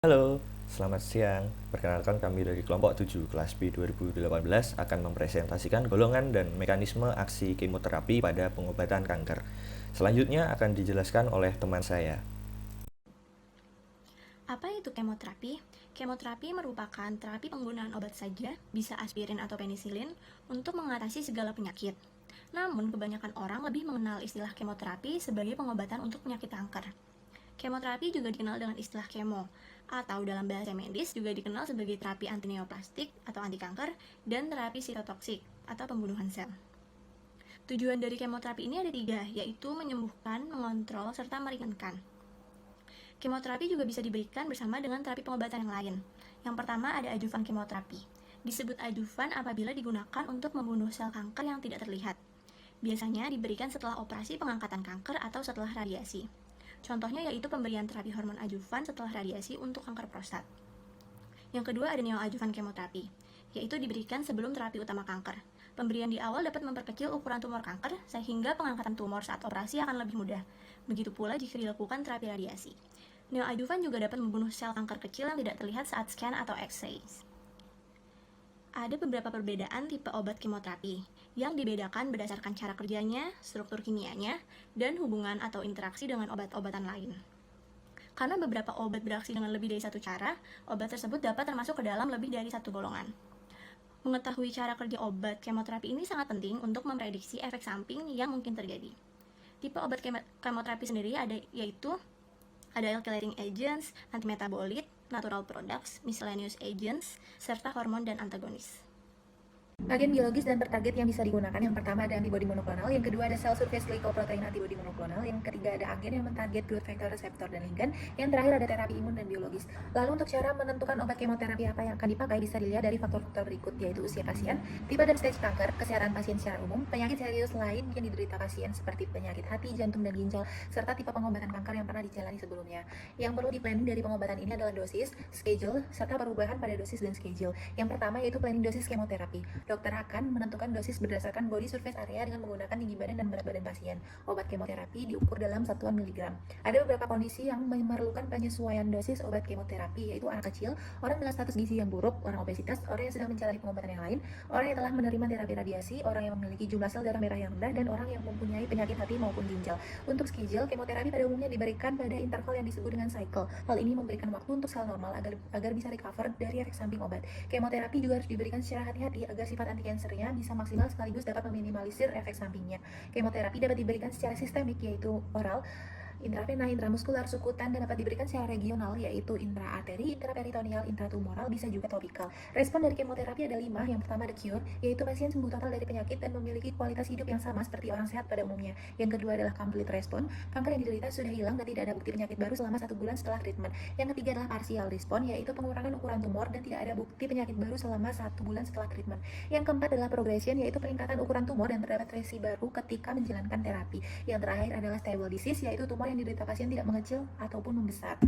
Halo, selamat siang. Perkenalkan kami dari kelompok 7 kelas B 2018 akan mempresentasikan golongan dan mekanisme aksi kemoterapi pada pengobatan kanker. Selanjutnya akan dijelaskan oleh teman saya. Apa itu kemoterapi? Kemoterapi merupakan terapi penggunaan obat saja, bisa aspirin atau penisilin, untuk mengatasi segala penyakit. Namun, kebanyakan orang lebih mengenal istilah kemoterapi sebagai pengobatan untuk penyakit kanker. Kemoterapi juga dikenal dengan istilah kemo, atau dalam bahasa medis juga dikenal sebagai terapi antineoplastik atau anti kanker dan terapi sitotoksik atau pembunuhan sel. Tujuan dari kemoterapi ini ada 3, yaitu menyembuhkan, mengontrol, serta meringankan. Kemoterapi juga bisa diberikan bersama dengan terapi pengobatan yang lain. Yang pertama ada adjuvan kemoterapi. Disebut adjuvan apabila digunakan untuk membunuh sel kanker yang tidak terlihat. Biasanya diberikan setelah operasi pengangkatan kanker atau setelah radiasi. Contohnya yaitu pemberian terapi hormon adjuvan setelah radiasi untuk kanker prostat. Yang kedua ada neoadjuvan kemoterapi, yaitu diberikan sebelum terapi utama kanker. Pemberian di awal dapat memperkecil ukuran tumor kanker sehingga pengangkatan tumor saat operasi akan lebih mudah. Begitu pula jika dilakukan terapi radiasi. Neoadjuvan juga dapat membunuh sel kanker kecil yang tidak terlihat saat scan atau X-ray. Ada beberapa perbedaan tipe obat kemoterapi yang dibedakan berdasarkan cara kerjanya, struktur kimianya, dan hubungan atau interaksi dengan obat-obatan lain. Karena beberapa obat beraksi dengan lebih dari satu cara, obat tersebut dapat termasuk ke dalam lebih dari satu golongan. Mengetahui cara kerja obat kemoterapi ini sangat penting untuk memprediksi efek samping yang mungkin terjadi. Tipe obat kemoterapi sendiri yaitu ada alkylating agents, antimetabolit, natural products, miscellaneous agents, serta hormon dan antagonis. Agen biologis dan bertarget yang bisa digunakan, yang pertama ada antibodi monoklonal, yang kedua ada cell surface glycoprotein antibodi monoklonal, yang ketiga ada agen yang mentarget growth factor reseptor dan ligand, yang terakhir ada terapi imun dan biologis. Lalu untuk cara menentukan obat kemoterapi apa yang akan dipakai bisa dilihat dari faktor-faktor berikut, yaitu usia pasien, tipe dan stage kanker, kesehatan pasien secara umum, penyakit serius lain yang diderita pasien seperti penyakit hati, jantung, dan ginjal, serta tipe pengobatan kanker yang pernah dijalani sebelumnya. Yang perlu di-planning dari pengobatan ini adalah dosis, schedule, serta perubahan pada dosis dan schedule. Yang pertama yaitu planning dosis kemoterapi. Dokter akan menentukan dosis berdasarkan body surface area dengan menggunakan tinggi badan dan berat badan pasien. Obat kemoterapi diukur dalam satuan miligram. Ada beberapa kondisi yang memerlukan penyesuaian dosis obat kemoterapi, yaitu anak kecil, orang dengan status gizi yang buruk, orang obesitas, orang yang sedang menjalani pengobatan yang lain, orang yang telah menerima terapi radiasi, orang yang memiliki jumlah sel darah merah yang rendah, dan orang yang mempunyai penyakit hati maupun ginjal. Untuk schedule, kemoterapi pada umumnya diberikan pada interval yang disebut dengan cycle. Hal ini memberikan waktu untuk sel normal agar bisa recover dari efek samping obat. Kemoterapi juga harus diberikan secara hati-hati agar sifat anti cancernya bisa maksimal sekaligus dapat meminimalisir efek sampingnya. Kemoterapi dapat diberikan secara sistemik, yaitu oral, intravena, intramuskular, sukutan, dan dapat diberikan secara regional, yaitu intraarteri, intraperitoneal, intratumoral, bisa juga topikal. Respon dari kemoterapi ada 5. Yang pertama ada cure, yaitu pasien sembuh total dari penyakit dan memiliki kualitas hidup yang sama seperti orang sehat pada umumnya. Yang kedua adalah complete response, kanker yang diderita sudah hilang dan tidak ada bukti penyakit baru selama 1 bulan setelah treatment. Yang ketiga adalah partial response, yaitu pengurangan ukuran tumor dan tidak ada bukti penyakit baru selama 1 bulan setelah treatment. Yang keempat adalah progression, yaitu peningkatan ukuran tumor dan terdapat resi baru ketika menjalankan terapi. Yang terakhir adalah stable disease, yaitu tumor yang diderita pasien tidak mengecil ataupun membesar.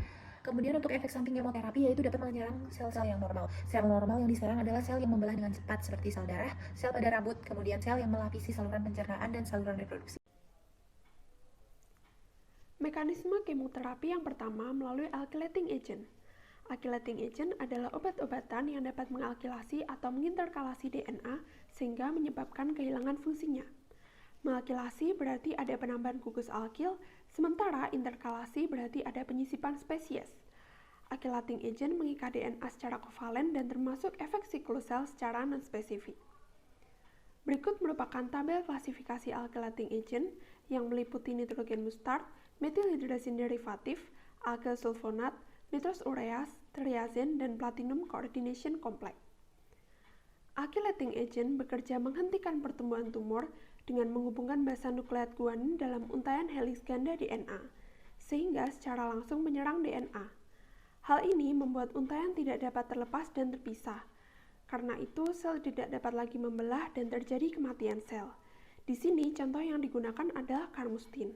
Kemudian untuk efek samping kemoterapi yaitu dapat menyerang sel-sel yang normal. Sel normal yang diserang adalah sel yang membelah dengan cepat seperti sel darah, sel pada rambut, kemudian sel yang melapisi saluran pencernaan dan saluran reproduksi. Mekanisme kemoterapi yang pertama melalui alkylating agent. Alkylating agent adalah obat-obatan yang dapat mengalkilasi atau menginterkalasi DNA sehingga menyebabkan kehilangan fungsinya. Mengalkilasi berarti ada penambahan gugus alkil, sementara interkalasi berarti ada penyisipan spesies. Alkylating agent mengikat DNA secara kovalen dan termasuk efek siklus sel secara non-spesifik. Berikut merupakan tabel klasifikasi alkylating agent yang meliputi nitrogen mustard, methylhydrazine derivatif, alkyl sulfonat, nitrous urease, triazen, dan platinum coordination complex. Alkylating agent bekerja menghentikan pertumbuhan tumor dengan menghubungkan basa nukleat guanin dalam untaian heliks ganda DNA, sehingga secara langsung menyerang DNA. Hal ini membuat untaian tidak dapat terlepas dan terpisah. Karena itu, sel tidak dapat lagi membelah dan terjadi kematian sel. Di sini, contoh yang digunakan adalah carmustin.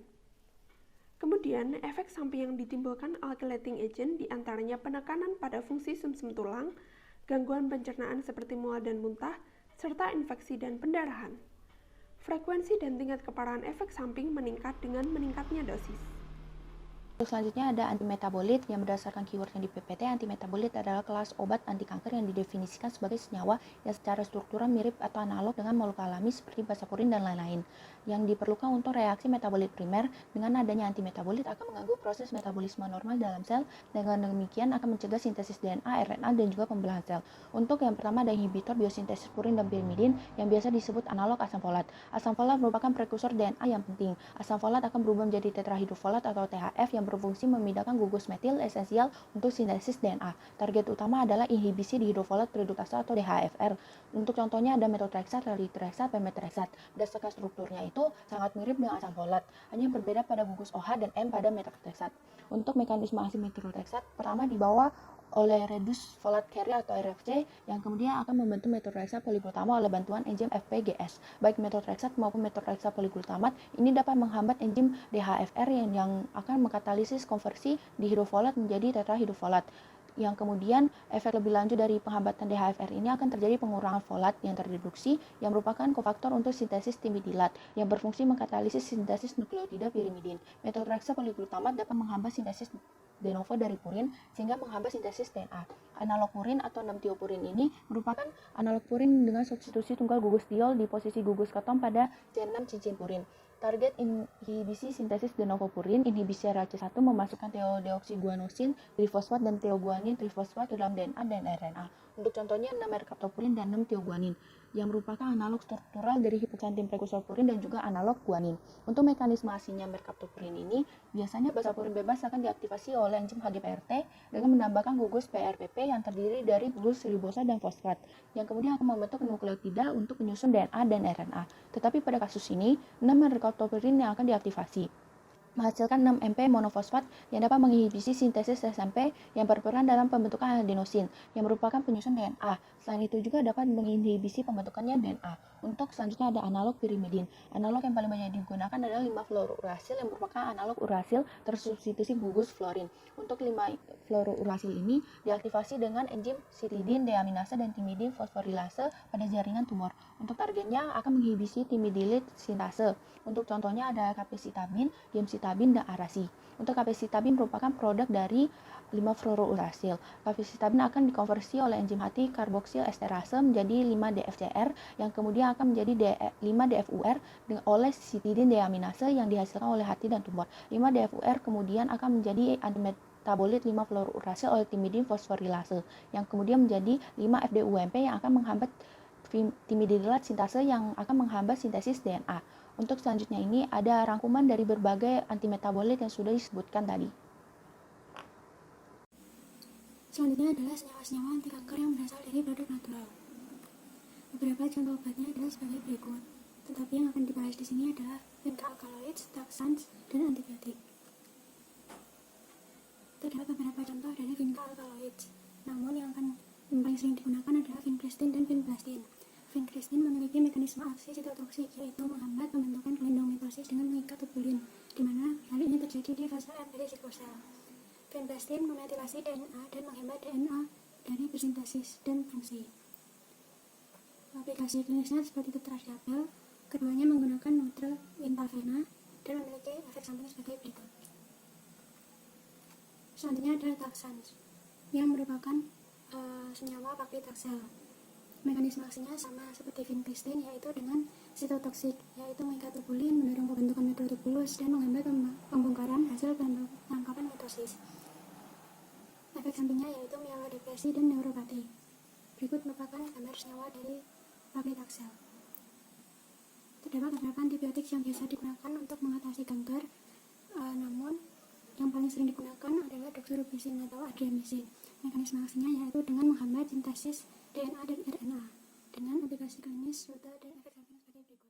Kemudian, efek samping yang ditimbulkan alkylating agent diantaranya penekanan pada fungsi sumsum tulang, gangguan pencernaan seperti mual dan muntah, serta infeksi dan pendarahan. Frekuensi dan tingkat keparahan efek samping meningkat dengan meningkatnya dosis. Untuk selanjutnya ada antimetabolit yang berdasarkan keywordnya di PPT. Antimetabolit adalah kelas obat anti kanker yang didefinisikan sebagai senyawa yang secara struktural mirip atau analog dengan molekul alami seperti basapurin dan lain-lain yang diperlukan untuk reaksi metabolit primer. Dengan adanya antimetabolit akan mengganggu proses metabolisme normal dalam sel, dengan demikian akan mencegah sintesis DNA, RNA, dan juga pembelahan sel. Untuk yang pertama ada inhibitor biosintesis purin dan pirimidin yang biasa disebut analog asam folat. Asam folat merupakan prekursor DNA yang penting. Asam folat akan berubah menjadi tetrahidrofolat atau THF yang berfungsi memindahkan gugus metil esensial untuk sintesis DNA. Target utama adalah inhibisi dihidrofolat reduktase atau DHFR. Untuk contohnya ada methotrexate, ralitireksat, pemetrexat. Berdasarkan strukturnya itu sangat mirip dengan asam folat, hanya berbeda pada gugus OH dan M pada methotrexat. Untuk mekanisme aksi methotrexat, pertama dibawa oleh reduce folate carrier atau RFC yang kemudian akan membentuk methotrexat poliglutama oleh bantuan enzim FPGS. Baik methotrexat maupun methotrexat poliglutamat ini dapat menghambat enzim DHFR yang akan mengkatalisis konversi dihidrofolat menjadi tetrahidrofolat. Yang kemudian efek lebih lanjut dari penghambatan DHFR ini akan terjadi pengurangan folat yang terreduksi yang merupakan kofaktor untuk sintesis timidilat yang berfungsi mengkatalisis sintesis nukleotida pirimidin. Methotrexat poliglutamat dapat menghambat sintesis de novo dari purin sehingga menghambat sintesis DNA. Analog purin atau 6-tiopurin ini merupakan analog purin dengan substitusi tunggal gugus diol di posisi gugus keton pada C6 cincin purin. Target inhibisi sintesis de novo purin, inhibisi RAC1 memasukkan tiodeoksiguanosin, trifosfat dan tioguanin trifosfat ke dalam DNA dan RNA. Untuk contohnya 6-mercaptopurin dan 6-tioguanin yang merupakan analog struktural dari hipoxantin prekursor purin dan juga analog guanin. Untuk mekanisme aksinya mercaptopurin ini, biasanya basapurin bebas akan diaktifasi oleh enzim HGPRT dengan menambahkan gugus PRPP yang terdiri dari gugus ribosa dan fosfat, yang kemudian akan membentuk nukleotida untuk menyusun DNA dan RNA. Tetapi pada kasus ini, 6-mercaptopurin yang akan diaktifasi menghasilkan 6-MP monofosfat yang dapat menginhibisi sintesis SMP yang berperan dalam pembentukan adenosin yang merupakan penyusun DNA. Selain itu juga dapat menginhibisi pembentukannya DNA. Untuk selanjutnya ada analog pirimidin. Analog yang paling banyak digunakan adalah 5-fluorourasil yang merupakan analog urasil tersubstitusi gugus fluorin. Untuk 5-fluorourasil ini diaktifasi dengan enzim sitidin deaminase dan timidin fosforilase pada jaringan tumor. Untuk targetnya akan menginhibisi timidilit sintase. Untuk contohnya ada capecitabin, gemcitabin, dan arasi. Untuk capecitabin merupakan produk dari 5-fluorourasil. Capecitabin akan dikonversi oleh enzim hati karboksil esterase menjadi 5-DFCR yang kemudian akan menjadi 5-DFUR oleh sitidin deaminase yang dihasilkan oleh hati dan tumor. 5-DFUR kemudian akan menjadi antimetabolit 5-fluorourasil oleh timidin fosforilase yang kemudian menjadi 5-FDUMP yang akan menghambat timidilat sintase yang akan menghambat sintesis DNA. Untuk selanjutnya ini ada rangkuman dari berbagai antimetabolit yang sudah disebutkan tadi. Selanjutnya adalah senyawa-senyawa anti kanker yang berasal dari produk natural. Beberapa contoh obatnya adalah sebagai berikut. Tetapi yang akan dibahas di sini adalah vinca alkaloids, taxans, dan antibiotik. Terdapat beberapa contoh dari vinca alkaloids. Namun yang paling sering digunakan adalah vincristin dan vinblastin. Vincristin memiliki mekanisme aksi sitotoksik, yaitu menghambat pembentukan gelindung mitosis dengan mengikat tubulin, di mana hal ini terjadi di fase embryo siklosel. Vinblastin memetilasi DNA dan menghambat DNA dari bersintesis dan fungsi. Aplikasi klinisnya seperti tetrasyapel, keduanya menggunakan neutral intravena dan memiliki efek samping sebagai berikut. Selanjutnya adalah taxans, yang merupakan senyawa paclitaxel. Mekanisme aksinya sama seperti vincristin, yaitu dengan sitotoksik, yaitu mengikat tubulin, mendorong pembentukan mikrotubulus, dan menghambat pembongkaran hasil penangkapan mitosis. Efek sampingnya yaitu mielodepresi dan neuropati. Berikut merupakan gambar senyawa dari paclitaxel. Terdapat beberapa antibiotik yang biasa digunakan untuk mengatasi kanker, namun yang paling sering digunakan adalah doxorubicin atau adriamycin. Mekanisme aksinya yaitu dengan menghambat sintesis DNA dan RNA dengan aplikasi klinis, rute, dan efek samping sebagai berikut.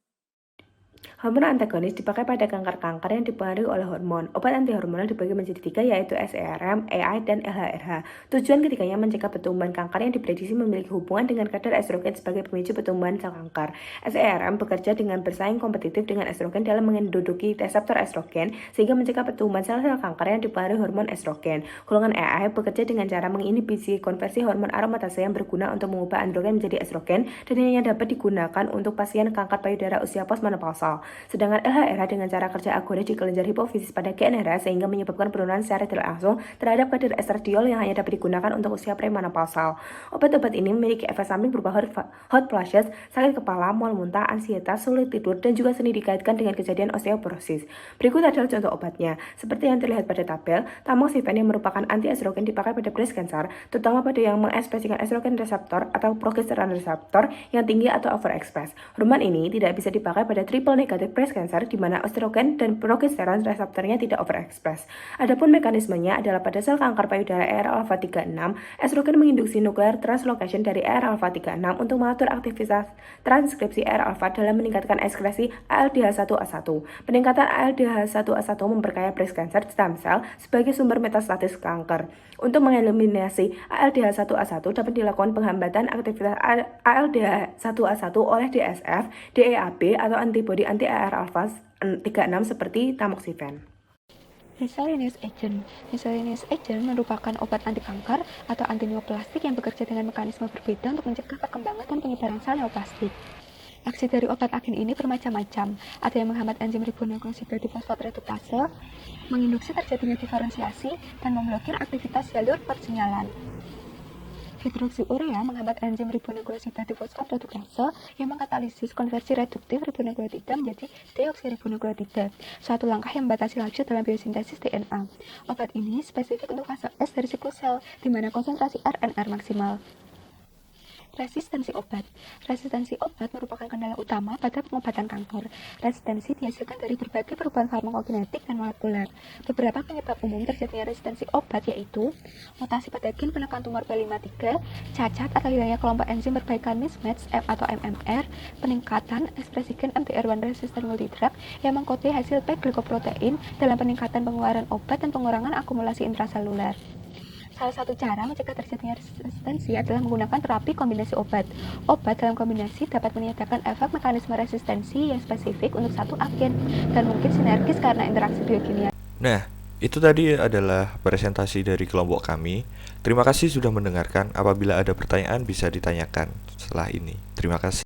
Hormon antagonis dipakai pada kanker-kanker yang dipengaruhi oleh hormon. Obat antihormonal dibagi menjadi 3 yaitu SERM, AI, dan LHRH. Tujuan ketiganya mencegah pertumbuhan kanker yang diprediksi memiliki hubungan dengan kadar estrogen sebagai pemicu pertumbuhan sel kanker. SERM bekerja dengan bersaing kompetitif dengan estrogen dalam menduduki reseptor estrogen sehingga mencegah pertumbuhan sel-sel kanker yang dipengaruhi hormon estrogen. Golongan AI bekerja dengan cara menginhibisi konversi hormon aromatase yang berguna untuk mengubah androgen menjadi estrogen dan hanya dapat digunakan untuk pasien kanker payudara usia postmenopausal menopause. Sedangkan LHRH dengan cara kerja agonis di kelenjar hipofisis pada GnRH sehingga menyebabkan penurunan secara tidak langsung terhadap kadar estradiol yang hanya dapat digunakan untuk usia premenopausal. Obat-obat ini memiliki efek samping berupa hot flashes, sakit kepala, mual muntah, ansietas, sulit tidur, dan juga sering dikaitkan dengan kejadian osteoporosis. Berikut adalah contoh obatnya. Seperti yang terlihat pada tabel, tamoxifen yang merupakan anti-estrogen dipakai pada breast cancer, terutama pada yang mengekspresikan estrogen reseptor atau progesteron reseptor yang tinggi atau overexpress. Hormon ini tidak bisa dipakai pada triple negative breast cancer di mana estrogen dan progesteron reseptornya tidak overexpress. Adapun mekanismenya adalah pada sel kanker payudara ER-alpha-36, estrogen menginduksi nuklear translocation dari ER-alpha-36 untuk mengatur aktivitas transkripsi ER-alpha dalam meningkatkan ekskresi ALDH1A1. Peningkatan ALDH1A1 memperkaya breast cancer stem cell sebagai sumber metastatis kanker. Untuk mengeliminasi ALDH1A1 dapat dilakukan penghambatan aktivitas ALDH1A1 oleh DSF, DEAB atau antibodi anti-ER-alpha-36 seperti tamoxifen. Miscellaneous agent. Miscellaneous agent merupakan obat anti kanker atau anti neoplastik yang bekerja dengan mekanisme berbeda untuk mencegah perkembangan dan penyebaran sel neoplastik. Aksi dari obat agen ini bermacam-macam. Ada yang menghambat enzim ribonukleosida difosfat redukase, menginduksi terjadinya diferensiasi, dan memblokir aktivitas jalur persinyalan. Hidroksiurea menghambat enzim ribonukleosida difosfat redukase yang mengkatalisis konversi reduktif ribonukleotida menjadi deoksiribonukleotida, suatu langkah yang membatasi laju dalam biosintesis DNA. Obat ini spesifik untuk fase S dari siklus sel, di mana konsentrasi RNR maksimal. Resistensi obat. Resistensi obat merupakan kendala utama pada pengobatan kanker. Resistensi dihasilkan dari berbagai perubahan farmakokinetik dan molekuler. Beberapa penyebab umum terjadinya resistensi obat yaitu mutasi pada gen penekan tumor P53, cacat atau hilangnya kelompok enzim perbaikan mismatch atau MMR, peningkatan ekspresi gen MDR1 resistant multidrug yang mengkode hasil P-glycoprotein dalam peningkatan pengeluaran obat dan pengurangan akumulasi intraseluler. Salah satu cara mencegah terjadinya resistensi adalah menggunakan terapi kombinasi obat. Obat dalam kombinasi dapat menyediakan efek mekanisme resistensi yang spesifik untuk satu agen dan mungkin sinergis karena interaksi biokimia. Nah, itu tadi adalah presentasi dari kelompok kami. Terima kasih sudah mendengarkan. Apabila ada pertanyaan bisa ditanyakan setelah ini. Terima kasih.